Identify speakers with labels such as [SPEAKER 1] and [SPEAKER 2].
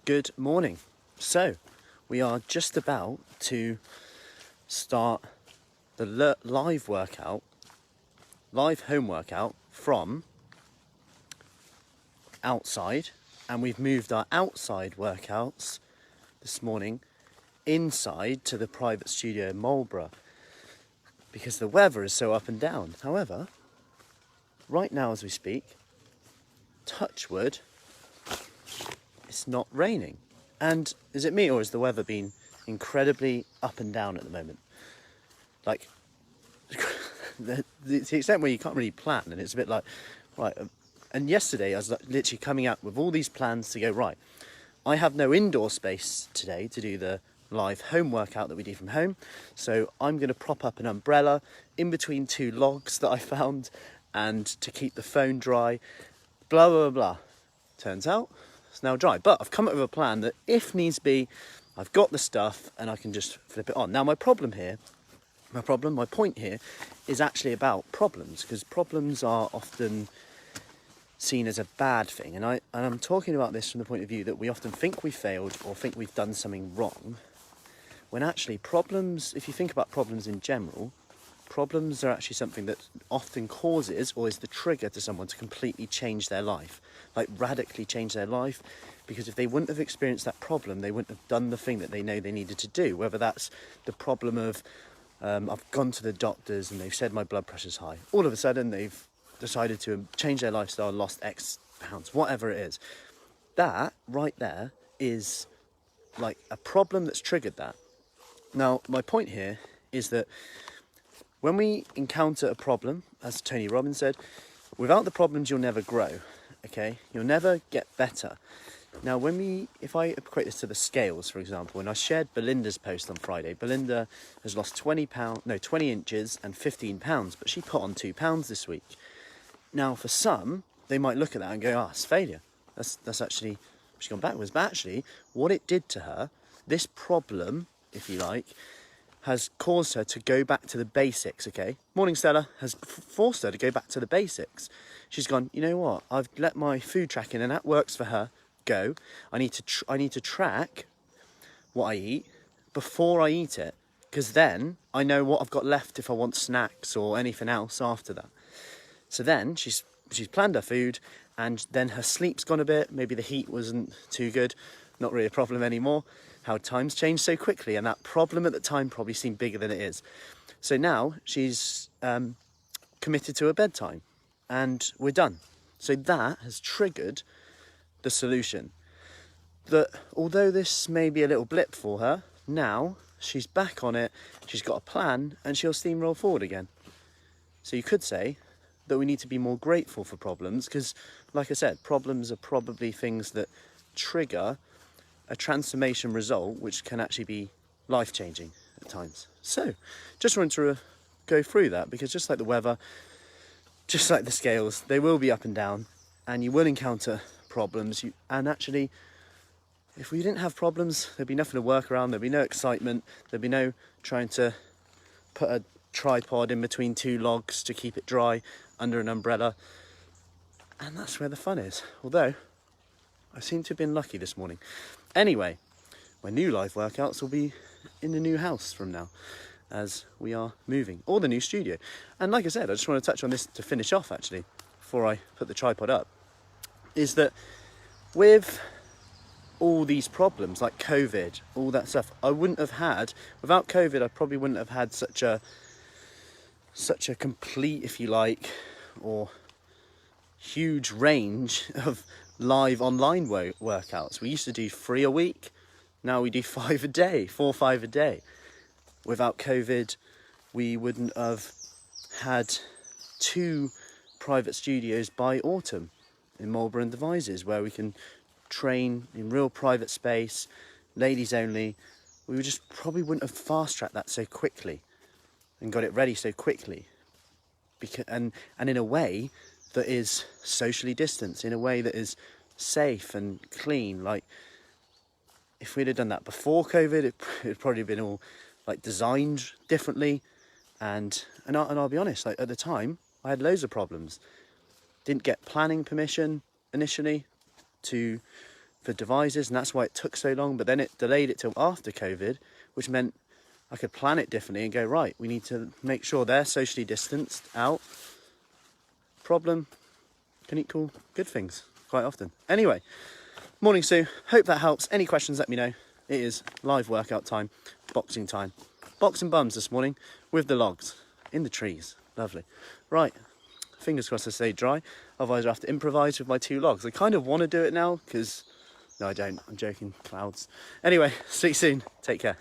[SPEAKER 1] Good morning. So, we are just about to start the live home workout from outside, and we've moved our outside workouts this morning inside to the private studio in Marlborough because the weather is so up and down. However, right now as we speak, touch wood, it's not raining. And is it me, or has the weather been incredibly up and down at the moment? Like, the extent where you can't really plan, and it's a bit like, right. And yesterday I was literally coming out with all these plans to go, right, I have no indoor space today to do the live home workout that we do from home. So I'm going to prop up an umbrella in between two logs that I found, and to keep the phone dry, blah, blah, blah. Turns out it's now dry. But I've come up with a plan that if needs be, I've got the stuff and I can just flip it on. Now my point here is actually about problems, because problems are often seen as a bad thing. And I'm talking about this from the point of view that we often think we failed or think we've done something wrong, when actually problems, if you think about problems in general, problems are actually something that often causes or is the trigger to someone to completely change their life, like radically change their life, because if they wouldn't have experienced that problem, they wouldn't have done the thing that they know they needed to do, whether that's the problem of I've gone to the doctors and they've said my blood pressure's high. All of a sudden they've decided to change their lifestyle, lost X pounds, whatever it is. That right there is like a problem that's triggered that. Now, my point here is that when we encounter a problem, as Tony Robbins said, without the problems you'll never grow, okay? You'll never get better. Now, if I equate this to the scales, for example, and I shared Belinda's post on Friday, Belinda has lost 20 inches and 15 pounds, but she put on 2 pounds this week. Now, for some, they might look at that and go, it's failure. That's actually, she's gone backwards. But actually, what it did to her, this problem, if you like, has caused her to go back to the basics, okay? Morning Stella has forced her to go back to the basics. She's gone, you know what? I've let my food tracking, and that works for her. Go. I need to track what I eat before I eat it, because then I know what I've got left if I want snacks or anything else after that. So then she's planned her food, and then her sleep's gone a bit. Maybe the heat wasn't too good. Not really a problem anymore. How times change so quickly, and that problem at the time probably seemed bigger than it is. So now she's committed to a bedtime, and we're done. So that has triggered the solution. That although this may be a little blip for her, now she's back on it, she's got a plan, and she'll steamroll forward again. So you could say that we need to be more grateful for problems, because, like I said, problems are probably things that trigger a transformation result, which can actually be life-changing at times. So, just wanted to go through that, because just like the weather, just like the scales, they will be up and down, and you will encounter problems. And actually, if we didn't have problems, there'd be nothing to work around, there'd be no excitement, there'd be no trying to put a tripod in between two logs to keep it dry under an umbrella. And that's where the fun is. Although, I seem to have been lucky this morning. Anyway, my new live workouts will be in the new house from now, as we are moving, or the new studio. And like I said, I just want to touch on this to finish off, actually, before I put the tripod up, is that with all these problems, like COVID, all that stuff, without COVID, I probably wouldn't have had such a complete, if you like, or huge range of live online workouts. We used to do 3 a week. Now we do 5 a day, 4 or 5 a day. Without COVID, we wouldn't have had 2 private studios by autumn in Marlborough and Devizes, where we can train in real private space, ladies only. We probably wouldn't have fast-tracked that so quickly and got it ready so quickly, and in a way that is socially distanced, in a way that is safe and clean. Like, if we'd have done that before COVID, it'd probably been all like designed differently, and I'll be honest, like at the time I had loads of problems. Didn't get planning permission initially for for devices, and that's why it took so long. But then it delayed it till after COVID, which meant I could plan it differently and go, right, we need to make sure they're socially distanced out. Problem can equal good things quite often. Anyway, morning Sue, hope that helps. Any questions, let me know. It is live workout time, boxing time. Boxing bums this morning with the logs in the trees. Lovely. Right, fingers crossed I stay dry, otherwise I have to improvise with my 2 logs. I kind of want to do it now because, no I don't, I'm joking, clouds. Anyway, see you soon, take care.